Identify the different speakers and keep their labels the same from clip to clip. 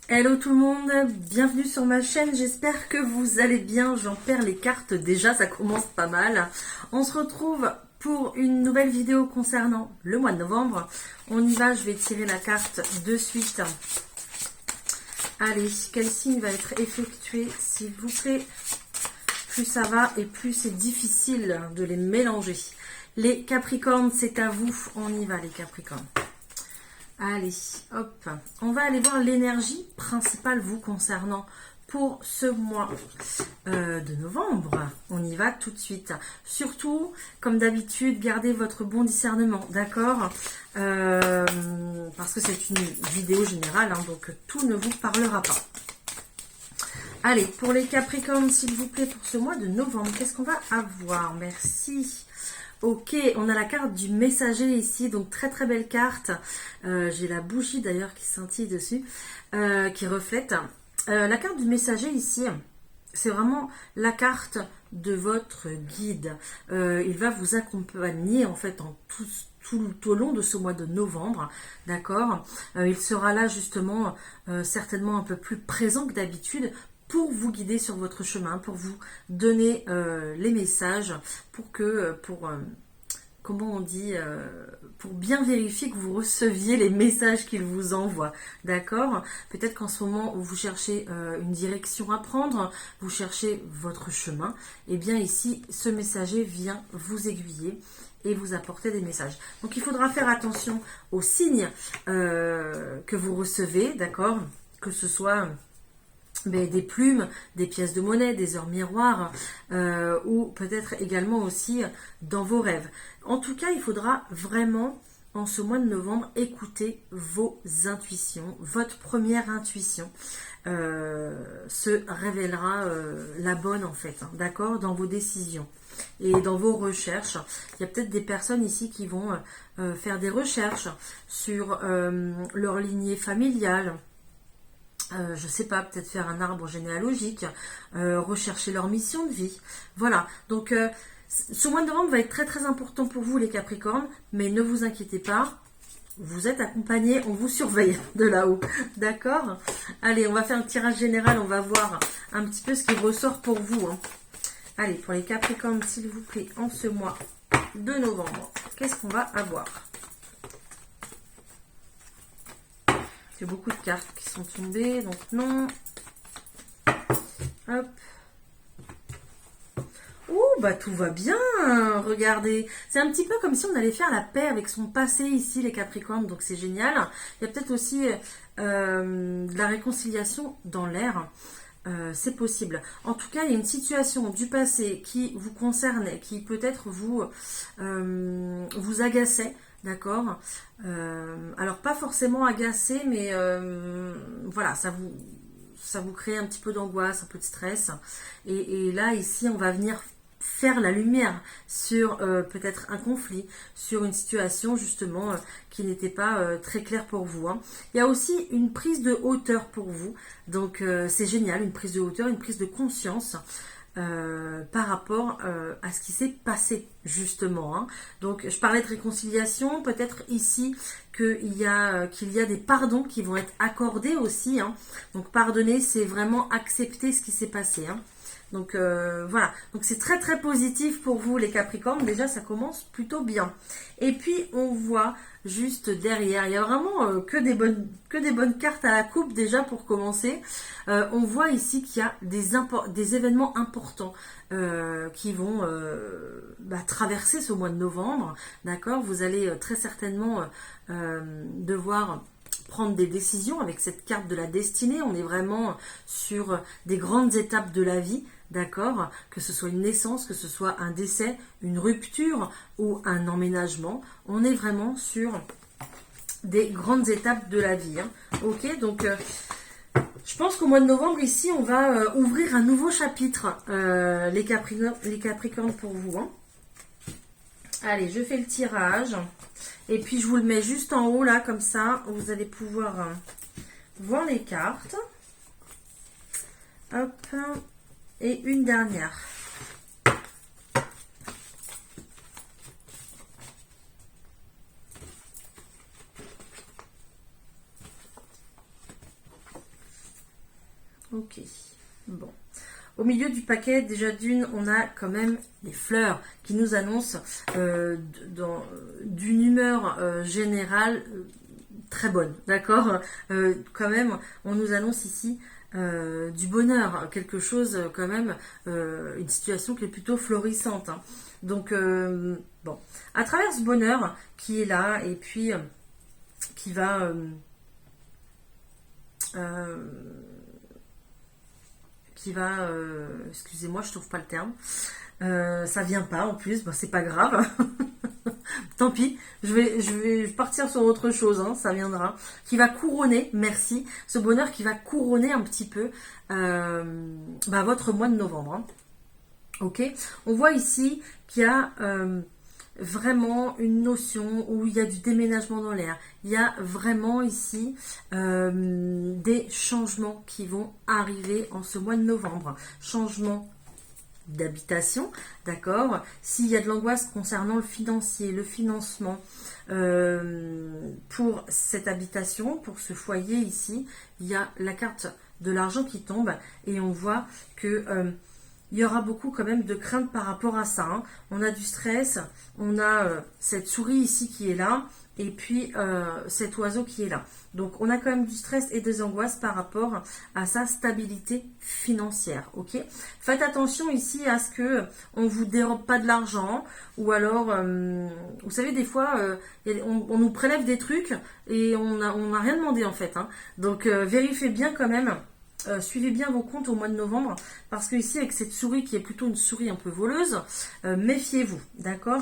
Speaker 1: Hello tout le monde, bienvenue sur ma chaîne, j'espère que vous allez bien, j'en perds les cartes déjà, ça commence pas mal. On se retrouve pour une nouvelle vidéo concernant le mois de novembre. On y va, je vais tirer la carte de suite. Allez, quel signe va être effectué, s'il vous plaît? Plus ça va et plus c'est difficile de les mélanger. Les Capricornes, c'est à vous, on y va les Capricornes. Allez, hop, on va aller voir l'énergie principale vous concernant pour ce mois de novembre. On y va tout de suite. Surtout, comme d'habitude, gardez votre bon discernement, d'accord? Parce que c'est une vidéo générale, hein, donc tout ne vous parlera pas. Allez, pour les Capricornes, s'il vous plaît, pour ce mois de novembre, qu'est-ce qu'on va avoir? Merci. Ok, on a la carte du messager ici, donc très très belle carte. J'ai la bougie d'ailleurs qui scintille dessus, qui reflète. La carte du messager ici, c'est vraiment la carte de votre guide. Il va vous accompagner en fait tout au long de ce mois de novembre, d'accord? Il sera là justement certainement un peu plus présent que d'habitude pour vous guider sur votre chemin, pour vous donner les messages, comment on dit, pour bien vérifier que vous receviez les messages qu'il vous envoie, d'accord? Peut-être qu'en ce moment, vous cherchez une direction à prendre, vous cherchez votre chemin, et bien ici, ce messager vient vous aiguiller et vous apporter des messages. Donc, il faudra faire attention aux signes que vous recevez, d'accord? Que ce soit des plumes, des pièces de monnaie, des heures miroirs, ou peut-être également aussi dans vos rêves. En tout cas, il faudra vraiment, en ce mois de novembre, écouter vos intuitions. Votre première intuition se révélera la bonne en fait, hein, d'accord, dans vos décisions et dans vos recherches. Il y a peut-être des personnes ici qui vont faire des recherches sur leur lignée familiale. Je sais pas, peut-être faire un arbre généalogique, rechercher leur mission de vie. Voilà, donc ce mois de novembre va être très très important pour vous les Capricornes, mais ne vous inquiétez pas, vous êtes accompagnés, on vous surveille de là-haut, d'accord? Allez, on va faire un tirage général, on va voir un petit peu ce qui ressort pour vous, hein. Allez, pour les Capricornes, s'il vous plaît, en ce mois de novembre, qu'est-ce qu'on va avoir? Il y a beaucoup de cartes qui sont tombées, donc non. Hop. Ouh, bah tout va bien, regardez. C'est un petit peu comme si on allait faire la paix avec son passé ici, les Capricornes, donc c'est génial. Il y a peut-être aussi de la réconciliation dans l'air. C'est possible. En tout cas, il y a une situation du passé qui vous concerne, qui peut-être vous agaçait. D'accord. Alors pas forcément agacé, mais voilà, ça vous crée un petit peu d'angoisse, un peu de stress. Et là, ici, on va venir faire la lumière sur peut-être un conflit, sur une situation justement qui n'était pas très claire pour vous, hein. Il y a aussi une prise de hauteur pour vous, donc c'est génial, une prise de hauteur, une prise de conscience par rapport à ce qui s'est passé justement, hein. Donc je parlais de réconciliation, peut-être ici qu'il y a des pardons qui vont être accordés aussi, hein. Donc pardonner, c'est vraiment accepter ce qui s'est passé, hein. Donc voilà, donc c'est très très positif pour vous les Capricornes, déjà ça commence plutôt bien. Et puis on voit juste derrière, il y a vraiment que des bonnes cartes à la coupe déjà pour commencer. On voit ici qu'il y a des événements importants qui vont traverser ce mois de novembre, d'accord? Vous allez très certainement devoir prendre des décisions avec cette carte de la destinée. On est vraiment sur des grandes étapes de la vie, d'accord? Que ce soit une naissance, que ce soit un décès, une rupture ou un emménagement. On est vraiment sur des grandes étapes de la vie, hein. Ok, donc je pense qu'au mois de novembre, ici, on va ouvrir un nouveau chapitre, les Capricornes pour vous, hein. Allez, je fais le tirage. Et puis, je vous le mets juste en haut, là, comme ça. Vous allez pouvoir voir les cartes. Hop. Et une dernière. Ok, bon. Au milieu du paquet, déjà d'une, on a quand même les fleurs qui nous annoncent d'une humeur générale très bonne, d'accord. Quand même, on nous annonce ici du bonheur, quelque chose quand même, une situation qui est plutôt florissante, hein. Donc, bon, à travers ce bonheur qui est là et puis qui va... excusez-moi, je trouve pas le terme. Ça vient pas en plus, bah, c'est pas grave. Tant pis, je vais partir sur autre chose, hein, ça viendra. Qui va couronner, merci, ce bonheur qui va couronner un petit peu votre mois de novembre, hein. Ok, on voit ici qu'il y a vraiment une notion où il y a du déménagement dans l'air. Il y a vraiment ici des changements qui vont arriver en ce mois de novembre. Changement d'habitation, d'accord. S'il y a de l'angoisse concernant le financier, le financement pour cette habitation, pour ce foyer ici, il y a la carte de l'argent qui tombe et on voit que il y aura beaucoup quand même de crainte par rapport à ça, hein. On a du stress, on a cette souris ici qui est là, et puis cet oiseau qui est là. Donc on a quand même du stress et des angoisses par rapport à sa stabilité financière. Ok. Faites attention ici à ce que on vous dérobe pas de l'argent, ou alors vous savez des fois on nous prélève des trucs et on n'a rien demandé en fait, hein. Donc vérifiez bien quand même. Suivez bien vos comptes au mois de novembre, parce que ici avec cette souris qui est plutôt une souris un peu voleuse, méfiez-vous, d'accord.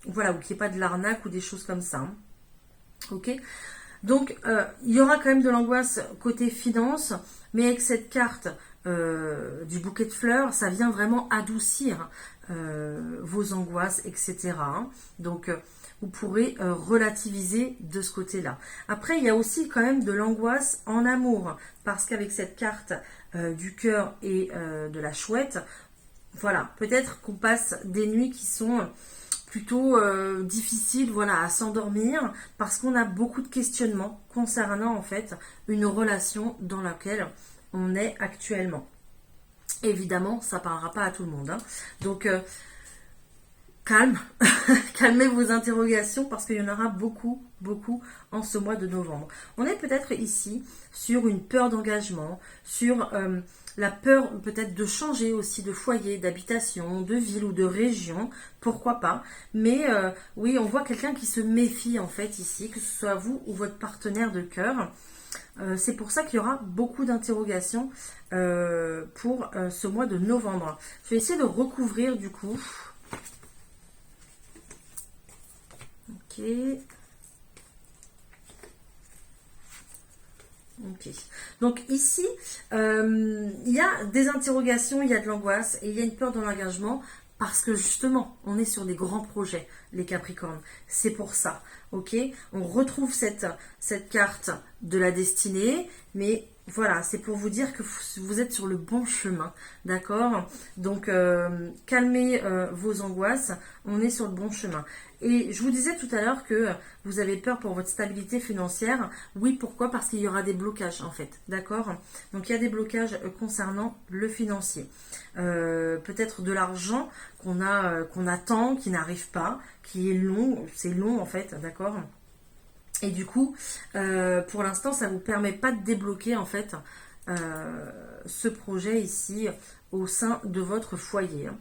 Speaker 1: Voilà, ou qu'il n'y ait pas de l'arnaque ou des choses comme ça, hein. Ok. Donc il y aura quand même de l'angoisse côté finance, mais avec cette carte du bouquet de fleurs, ça vient vraiment adoucir vos angoisses, etc., hein. Donc vous pourrez relativiser de ce côté-là. Après, il y a aussi quand même de l'angoisse en amour, parce qu'avec cette carte du cœur et de la chouette, voilà, peut-être qu'on passe des nuits qui sont plutôt difficiles, voilà, à s'endormir, parce qu'on a beaucoup de questionnements concernant en fait une relation dans laquelle on est actuellement. Évidemment, ça ne parlera pas à tout le monde, hein. Donc calme, calmez vos interrogations parce qu'il y en aura beaucoup, beaucoup en ce mois de novembre. On est peut-être ici sur une peur d'engagement, sur la peur peut-être de changer aussi de foyer, d'habitation, de ville ou de région, pourquoi pas. Mais oui, on voit quelqu'un qui se méfie en fait ici, que ce soit vous ou votre partenaire de cœur. C'est pour ça qu'il y aura beaucoup d'interrogations pour ce mois de novembre. Je vais essayer de recouvrir du coup. Ok. Ok. Donc ici, il y a des interrogations, il y a de l'angoisse et il y a une peur dans l'engagement parce que justement, on est sur des grands projets, les Capricornes. C'est pour ça, ok. On retrouve cette carte de la destinée, mais voilà, c'est pour vous dire que vous êtes sur le bon chemin, d'accord. Donc, calmez vos angoisses, on est sur le bon chemin. Et je vous disais tout à l'heure que vous avez peur pour votre stabilité financière. Oui, pourquoi? Parce qu'il y aura des blocages en fait, d'accord. Donc il y a des blocages concernant le financier. Peut-être de l'argent qu'on attend, qui n'arrive pas, qui est long, c'est long en fait, d'accord. Et du coup, pour l'instant, ça ne vous permet pas de débloquer en fait ce projet ici au sein de votre foyer, hein.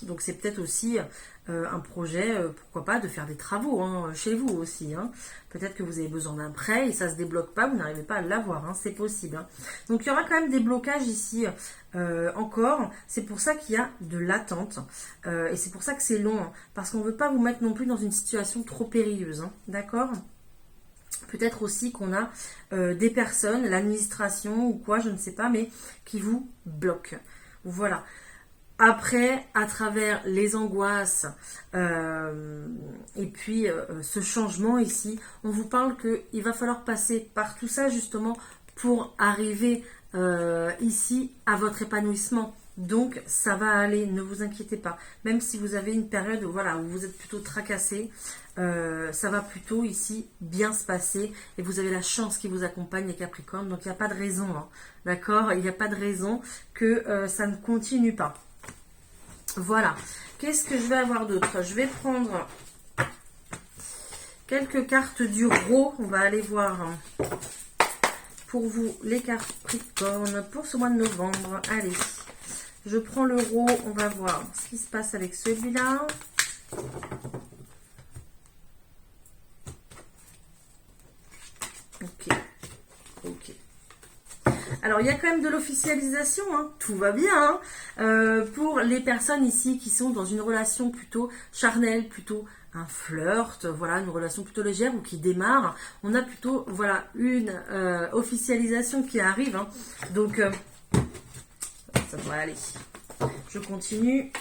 Speaker 1: Donc c'est peut-être aussi un projet, pourquoi pas, de faire des travaux, hein, chez vous aussi, hein. Peut-être que vous avez besoin d'un prêt et ça ne se débloque pas, vous n'arrivez pas à l'avoir, hein, c'est possible, hein. Donc il y aura quand même des blocages ici encore. C'est pour ça qu'il y a de l'attente et c'est pour ça que c'est long, hein, parce qu'on ne veut pas vous mettre non plus dans une situation trop périlleuse, hein, d'accord. Peut-être aussi qu'on a des personnes, l'administration ou quoi, je ne sais pas, mais qui vous bloquent. Voilà. Après, à travers les angoisses et puis ce changement ici, on vous parle qu'il va falloir passer par tout ça justement pour arriver ici à votre épanouissement. Donc, ça va aller, ne vous inquiétez pas. Même si vous avez une période où, voilà, où vous êtes plutôt tracassé, ça va plutôt ici bien se passer. Et vous avez la chance qui vous accompagne, les Capricornes. Donc, il n'y a pas de raison, hein, d'accord? Il n'y a pas de raison que ça ne continue pas. Voilà. Qu'est-ce que je vais avoir d'autre? Je vais prendre quelques cartes du Rot. On va aller voir pour vous, les Capricornes, pour ce mois de novembre. Allez. Je prends le Rot, on va voir ce qui se passe avec celui-là. Ok, ok. Alors, il y a quand même de l'officialisation, hein. Tout va bien. Hein. Pour les personnes ici qui sont dans une relation plutôt charnelle, plutôt un flirt, voilà, une relation plutôt légère ou qui démarre, on a plutôt, voilà, une officialisation qui arrive. Hein. Donc, ça devrait aller. Je continue.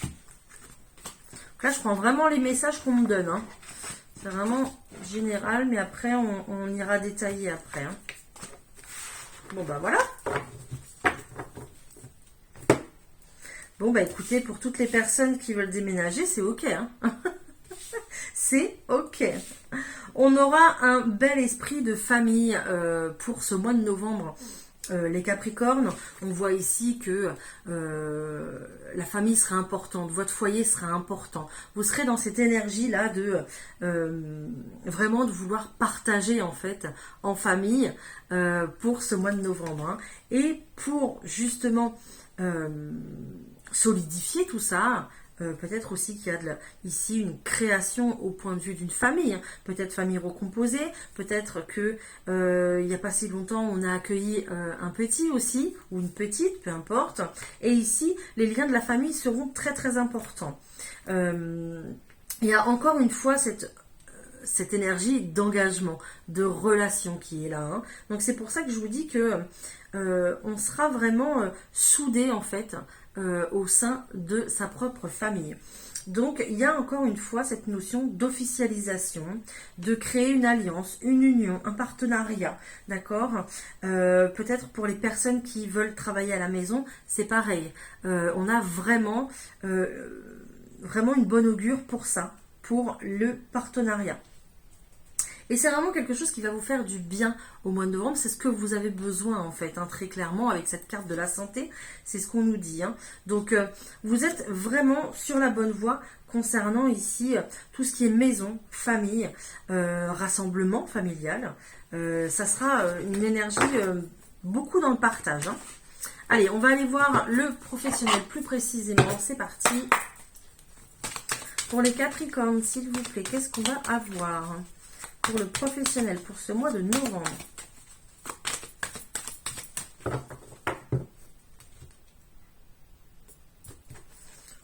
Speaker 1: Donc là, je prends vraiment les messages qu'on me donne. Hein. C'est vraiment général, mais après, on ira détailler après. Hein. Bon, bah voilà. Bon, bah écoutez, pour toutes les personnes qui veulent déménager, c'est ok. Hein. C'est ok. On aura un bel esprit de famille pour ce mois de novembre. Les Capricornes, on voit ici que la famille sera importante, votre foyer sera important. Vous serez dans cette énergie-là de vraiment de vouloir partager en fait en famille pour ce mois de novembre. Hein. Et pour justement solidifier tout ça, peut-être aussi qu'il y a ici une création au point de vue d'une famille, hein. Peut-être famille recomposée, peut-être que il n'y a pas si longtemps on a accueilli un petit aussi, ou une petite, peu importe. Et ici, les liens de la famille seront très très importants. Il y a encore une fois cette énergie d'engagement, de relation qui est là. Hein. Donc c'est pour ça que je vous dis que on sera vraiment soudés en fait au sein de sa propre famille. Donc il y a encore une fois cette notion d'officialisation, de créer une alliance, une union, un partenariat, d'accord. Peut-être pour les personnes qui veulent travailler à la maison, c'est pareil. On a vraiment, vraiment une bonne augure pour ça, pour le partenariat. Et c'est vraiment quelque chose qui va vous faire du bien au mois de novembre. C'est ce que vous avez besoin en fait, hein, très clairement, avec cette carte de la santé. C'est ce qu'on nous dit. Hein. Donc, vous êtes vraiment sur la bonne voie concernant ici tout ce qui est maison, famille, rassemblement familial. Ça sera une énergie beaucoup dans le partage. Hein. Allez, on va aller voir le professionnel plus précisément. C'est parti. Pour les Capricornes, s'il vous plaît, qu'est-ce qu'on va avoir pour le professionnel pour ce mois de novembre?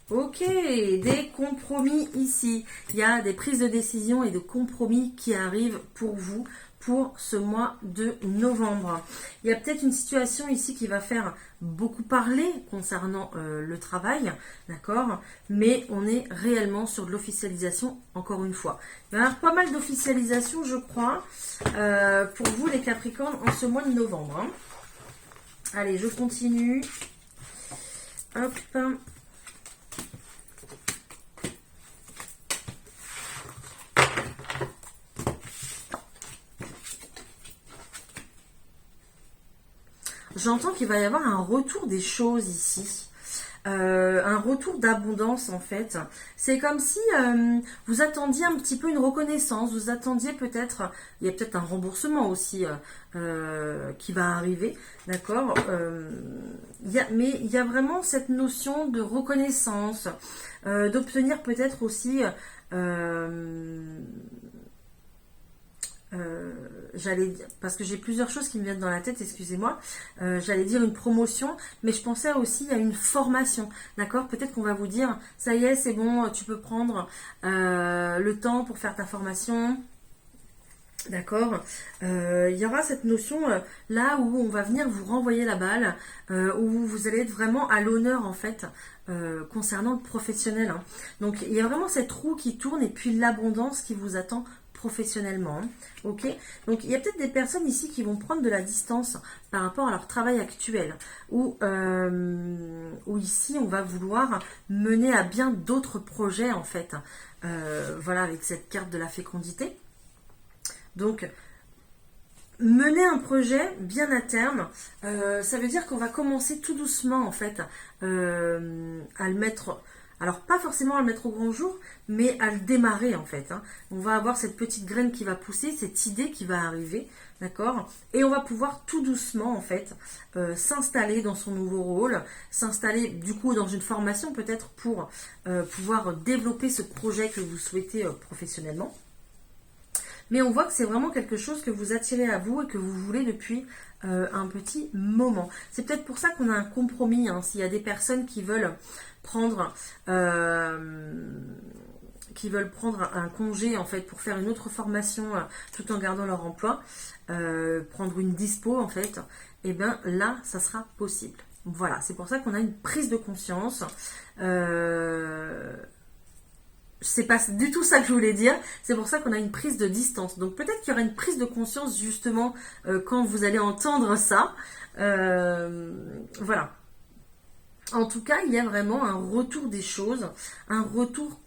Speaker 1: Ok, des compromis ici. Il y a des prises de décision et de compromis qui arrivent pour vous pour ce mois de novembre. Il y a peut-être une situation ici qui va faire beaucoup parler concernant le travail, d'accord? Mais on est réellement sur de l'officialisation, encore une fois. Il va y avoir pas mal d'officialisation, je crois, pour vous les Capricornes en ce mois de novembre. Hein. Allez, je continue. Hop. J'entends qu'il va y avoir un retour des choses ici. Un retour d'abondance en fait. C'est comme si vous attendiez un petit peu une reconnaissance, vous attendiez peut-être, il y a peut-être un remboursement aussi qui va arriver, d'accord. Mais il y a vraiment cette notion de reconnaissance, d'obtenir peut-être aussi j'allais dire, parce que j'ai plusieurs choses qui me viennent dans la tête, excusez-moi, j'allais dire une promotion, mais je pensais aussi à une formation, d'accord. Peut-être qu'on va vous dire, ça y est, c'est bon, tu peux prendre le temps pour faire ta formation, d'accord. Il y aura cette notion là où on va venir vous renvoyer la balle, où vous allez être vraiment à l'honneur en fait, concernant le professionnel. Hein. Donc il y a vraiment cette roue qui tourne et puis l'abondance qui vous attend professionnellement. Ok, donc il y a peut-être des personnes ici qui vont prendre de la distance par rapport à leur travail actuel, ou ici on va vouloir mener à bien d'autres projets en fait. Voilà, avec cette carte de la fécondité. Donc mener un projet bien à terme, ça veut dire qu'on va commencer tout doucement en fait à le mettre, alors pas forcément à le mettre au grand jour, mais à le démarrer en fait. On va avoir cette petite graine qui va pousser, cette idée qui va arriver, d'accord. Et on va pouvoir tout doucement en fait s'installer dans son nouveau rôle, s'installer du coup dans une formation peut-être pour pouvoir développer ce projet que vous souhaitez professionnellement. Mais on voit que c'est vraiment quelque chose que vous attirez à vous et que vous voulez depuis un petit moment. C'est peut-être pour ça qu'on a un compromis. S'il y a des personnes qui veulent prendre un congé en fait pour faire une autre formation tout en gardant leur emploi, prendre une dispo en fait, et bien là, ça sera possible. Voilà, c'est pour ça qu'on a une prise de conscience. C'est pas du tout ça que je voulais dire, c'est pour ça qu'on a une prise de distance. Donc peut-être qu'il y aura une prise de conscience justement quand vous allez entendre ça. Voilà. En tout cas, il y a vraiment un retour des choses, un retour,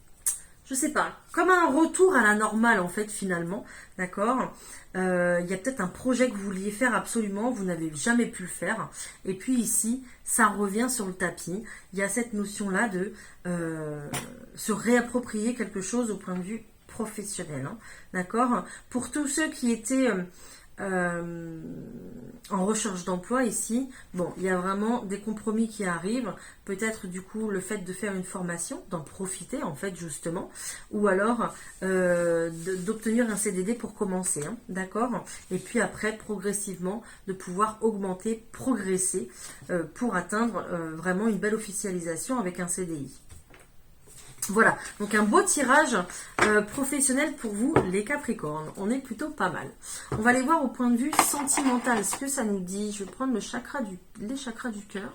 Speaker 1: je sais pas, comme un retour à la normale en fait finalement, d'accord. Il y a peut-être un projet que vous vouliez faire absolument, vous n'avez jamais pu le faire, et puis ici, ça revient sur le tapis. Il y a cette notion-là de se réapproprier quelque chose au point de vue professionnel, d'accord. Pour tous ceux qui étaient en recherche d'emploi ici, bon, il y a vraiment des compromis qui arrivent, peut-être du coup le fait de faire une formation, d'en profiter en fait justement, ou alors d'obtenir un CDD pour commencer, d'accord, et puis après progressivement de pouvoir augmenter, progresser pour atteindre vraiment une belle officialisation avec un CDI. Voilà, donc un beau tirage professionnel pour vous, les Capricornes. On est plutôt pas mal. On va aller voir au point de vue sentimental ce que ça nous dit. Je vais prendre les chakras du cœur.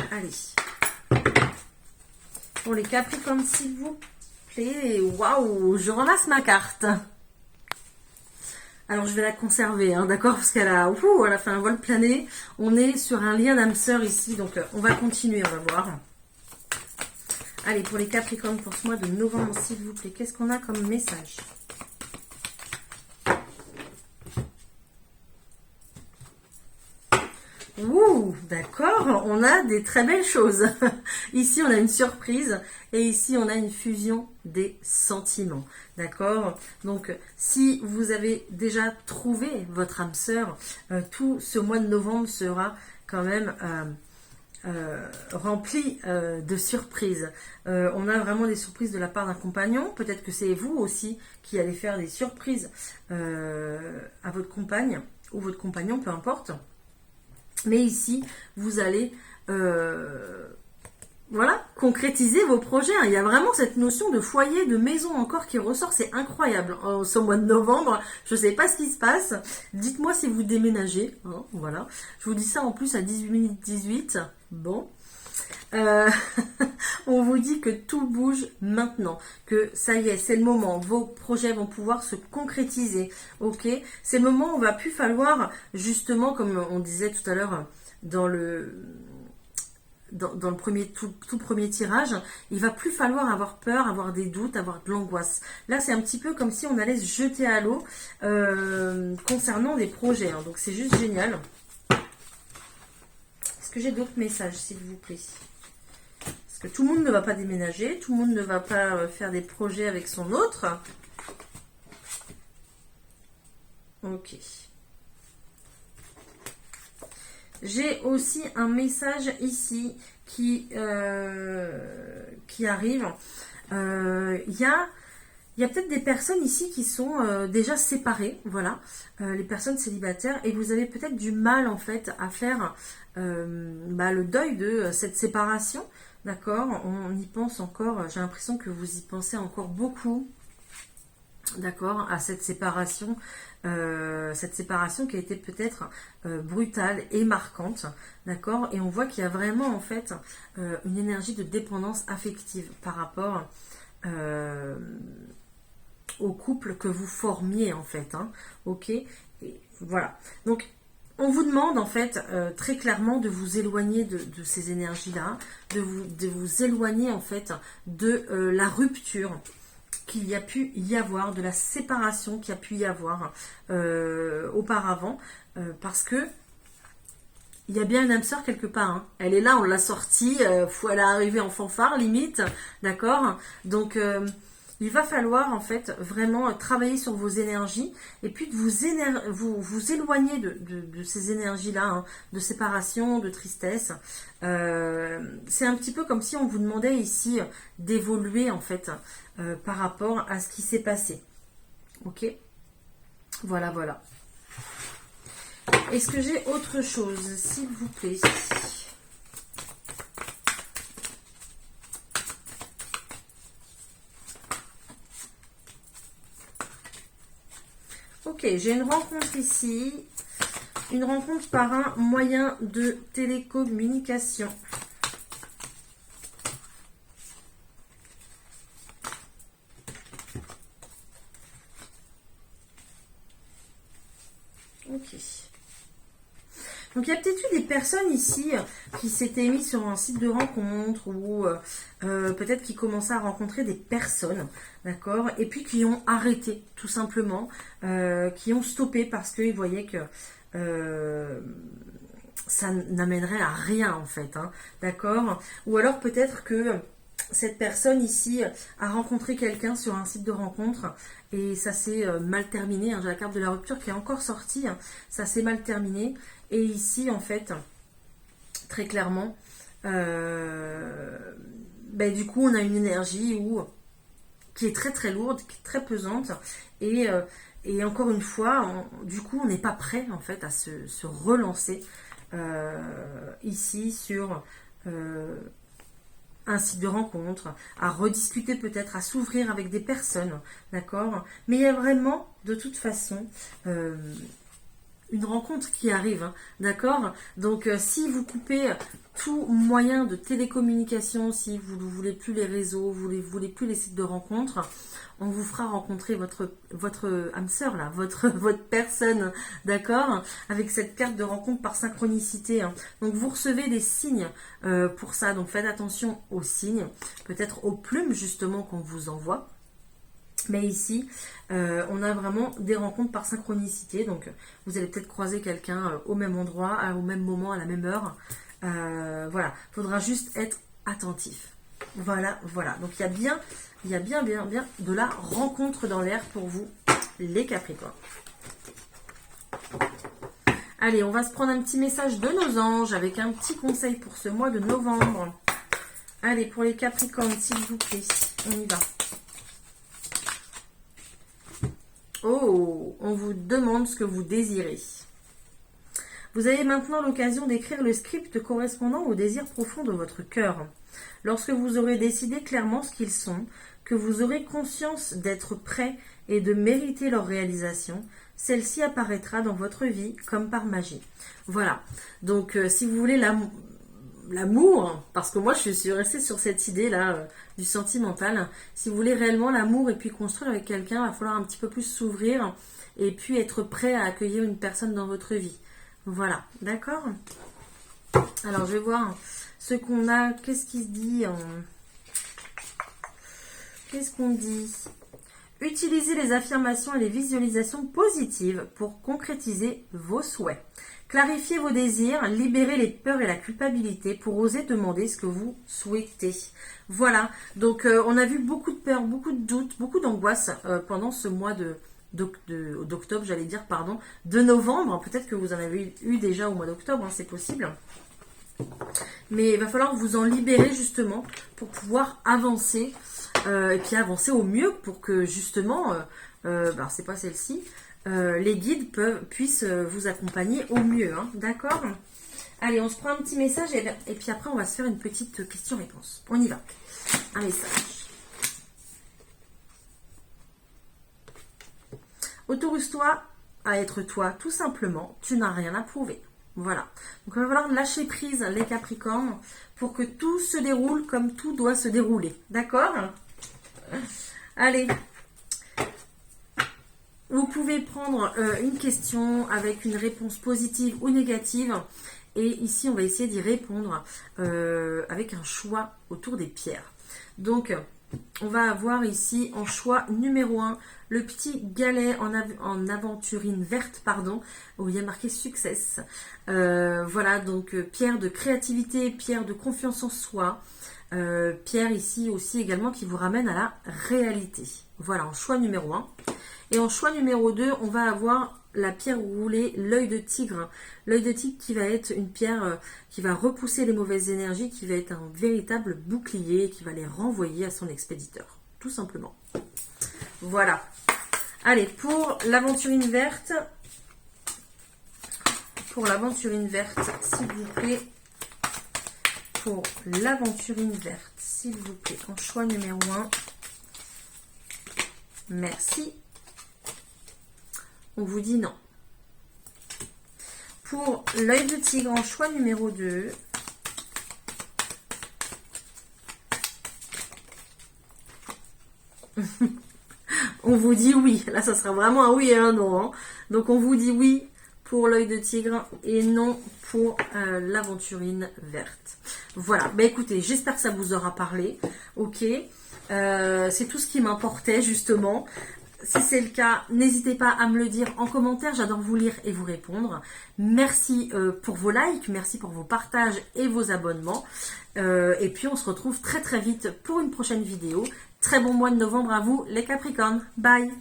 Speaker 1: Allez. Pour les Capricornes, s'il vous plaît. Waouh, je ramasse ma carte. Alors je vais la conserver, d'accord, parce qu'elle a fait un vol plané. On est sur un lien d'âme sœur ici, donc on va continuer, on va voir. Allez, pour les Capricornes, pour ce mois de novembre, s'il vous plaît, qu'est-ce qu'on a comme message? Ouh, d'accord, on a des très belles choses. Ici, on a une surprise et ici, on a une fusion des sentiments. D'accord? Donc, si vous avez déjà trouvé votre âme sœur, tout ce mois de novembre sera quand même rempli de surprises. On a vraiment des surprises de la part d'un compagnon. Peut-être que c'est vous aussi qui allez faire des surprises à votre compagne ou votre compagnon, peu importe. Mais ici, vous allez voilà, concrétiser vos projets. Il y a vraiment cette notion de foyer, de maison encore qui ressort. C'est incroyable. Ce mois de novembre, je ne sais pas ce qui se passe. Dites-moi si vous déménagez. Voilà. Je vous dis ça en plus à 18 minutes 18. Bon. On vous dit que tout bouge maintenant, que ça y est, c'est le moment, vos projets vont pouvoir se concrétiser, ok, c'est le moment où il va plus falloir, justement, comme on disait tout à l'heure dans le premier, tout premier tirage, il va plus falloir avoir peur, avoir des doutes, avoir de l'angoisse. Là, c'est un petit peu comme si on allait se jeter à l'eau concernant des projets, donc c'est juste génial. Est-ce que j'ai d'autres messages, s'il vous plaît? Que tout le monde ne va pas déménager, tout le monde ne va pas faire des projets avec son autre. Ok. J'ai aussi un message ici qui arrive. Il y a peut-être des personnes ici qui sont déjà séparées, voilà, les personnes célibataires, et vous avez peut-être du mal en fait à faire le deuil de cette séparation. D'accord, on y pense encore, j'ai l'impression que vous y pensez encore beaucoup, d'accord, à cette séparation qui a été peut-être brutale et marquante, d'accord, et on voit qu'il y a vraiment en fait une énergie de dépendance affective par rapport au couple que vous formiez en fait. Hein, ok, et voilà. Donc, on vous demande en fait très clairement de vous éloigner de ces énergies-là, de vous éloigner en fait de la rupture qu'il y a pu y avoir, de la séparation qu'il y a pu y avoir auparavant, parce que il y a bien une âme sœur quelque part. Hein. Elle est là, on l'a sortie, elle est arrivée en fanfare limite, d'accord. Donc il va falloir en fait vraiment travailler sur vos énergies et puis de vous éloigner de ces énergies-là, hein, de séparation, de tristesse. C'est un petit peu comme si on vous demandait ici d'évoluer en fait par rapport à ce qui s'est passé. Ok, voilà, voilà. Est-ce que j'ai autre chose, s'il vous plaît? Ok, j'ai une rencontre ici. Une rencontre par un moyen de télécommunication. Ok. Donc, il y a peut-être eu des personnes ici qui s'étaient mis sur un site de rencontre ou peut-être qui commençaient à rencontrer des personnes, d'accord, et puis qui ont arrêté, tout simplement, qui ont stoppé parce qu'ils voyaient que ça n'amènerait à rien, en fait, hein, d'accord. Ou alors peut-être que cette personne ici a rencontré quelqu'un sur un site de rencontre et ça s'est mal terminé. Hein, j'ai la carte de la rupture qui est encore sortie, hein, ça s'est mal terminé. Et ici, en fait, très clairement, du coup, on a une énergie qui est très très lourde, qui est très pesante. Et encore une fois, du coup, on n'est pas prêt, en fait, à se relancer ici sur un site de rencontre, à rediscuter peut-être, à s'ouvrir avec des personnes, d'accord. Mais il y a vraiment, de toute façon, une rencontre qui arrive, hein, d'accord. Donc, si vous coupez tout moyen de télécommunication, si vous ne voulez plus les réseaux, vous ne voulez plus les sites de rencontre, on vous fera rencontrer votre âme sœur, là, votre personne, d'accord, avec cette carte de rencontre par synchronicité. Hein. Donc, vous recevez des signes pour ça. Donc, faites attention aux signes, peut-être aux plumes, justement, qu'on vous envoie. Mais ici, on a vraiment des rencontres par synchronicité. Donc, vous allez peut-être croiser quelqu'un au même endroit, au même moment, à la même heure. Voilà, il faudra juste être attentif. Voilà, voilà. Donc, il y a bien de la rencontre dans l'air pour vous, les Capricornes. Allez, on va se prendre un petit message de nos anges avec un petit conseil pour ce mois de novembre. Allez, pour les Capricornes, s'il vous plaît, on y va. Oh, on vous demande ce que vous désirez. Vous avez maintenant l'occasion d'écrire le script correspondant aux désirs profonds de votre cœur. Lorsque vous aurez décidé clairement ce qu'ils sont, que vous aurez conscience d'être prêt et de mériter leur réalisation, celle-ci apparaîtra dans votre vie comme par magie. Voilà. Donc, si vous voulez l'amour, parce que moi je suis restée sur cette idée-là du sentimental, si vous voulez réellement l'amour et puis construire avec quelqu'un, il va falloir un petit peu plus s'ouvrir et puis être prêt à accueillir une personne dans votre vie. Voilà, d'accord? Alors je vais voir ce qu'on a, qu'est-ce qui se dit Qu'est-ce qu'on dit? Utilisez les affirmations et les visualisations positives pour concrétiser vos souhaits. Clarifiez vos désirs, libérez les peurs et la culpabilité pour oser demander ce que vous souhaitez. Voilà, donc on a vu beaucoup de peurs, beaucoup de doutes, beaucoup d'angoisse pendant ce mois d'octobre, j'allais dire, pardon, de novembre. Peut-être que vous en avez eu déjà au mois d'octobre, hein, c'est possible. Mais il va falloir vous en libérer justement pour pouvoir avancer et puis avancer au mieux pour que justement, c'est pas celle-ci, les guides puissent vous accompagner au mieux, hein, d'accord? Allez, on se prend un petit message et puis après on va se faire une petite question-réponse. On y va. Un message. Autorise-toi à être toi, tout simplement. Tu n'as rien à prouver. Voilà. Donc il va falloir lâcher prise, les Capricornes, pour que tout se déroule comme tout doit se dérouler. D'accord? Allez. Vous pouvez prendre une question avec une réponse positive ou négative. Et ici, on va essayer d'y répondre avec un choix autour des pierres. Donc, on va avoir ici en choix numéro 1 le petit galet en aventurine verte, pardon, où il y a marqué success. Voilà, donc pierre de créativité, pierre de confiance en soi. Pierre ici aussi également qui vous ramène à la réalité. Voilà, en choix numéro 1. Et en choix numéro 2, on va avoir la pierre roulée, l'œil de tigre. L'œil de tigre qui va être une pierre qui va repousser les mauvaises énergies, qui va être un véritable bouclier, qui va les renvoyer à son expéditeur, tout simplement. Voilà. Allez, pour l'aventurine verte, s'il vous plaît, pour l'aventurine verte, s'il vous plaît, en choix numéro 1, merci. On vous dit non. Pour l'œil de tigre en choix numéro 2, on vous dit oui. Là, ça sera vraiment un oui et un non. Hein. Donc, on vous dit oui pour l'œil de tigre et non pour l'aventurine verte. Voilà. Ben, écoutez, j'espère que ça vous aura parlé. Ok. C'est tout ce qui m'importait, justement. Si c'est le cas, n'hésitez pas à me le dire en commentaire. J'adore vous lire et vous répondre. Merci pour vos likes, merci pour vos partages et vos abonnements. Et puis, on se retrouve très très vite pour une prochaine vidéo. Très bon mois de novembre à vous, les Capricornes. Bye!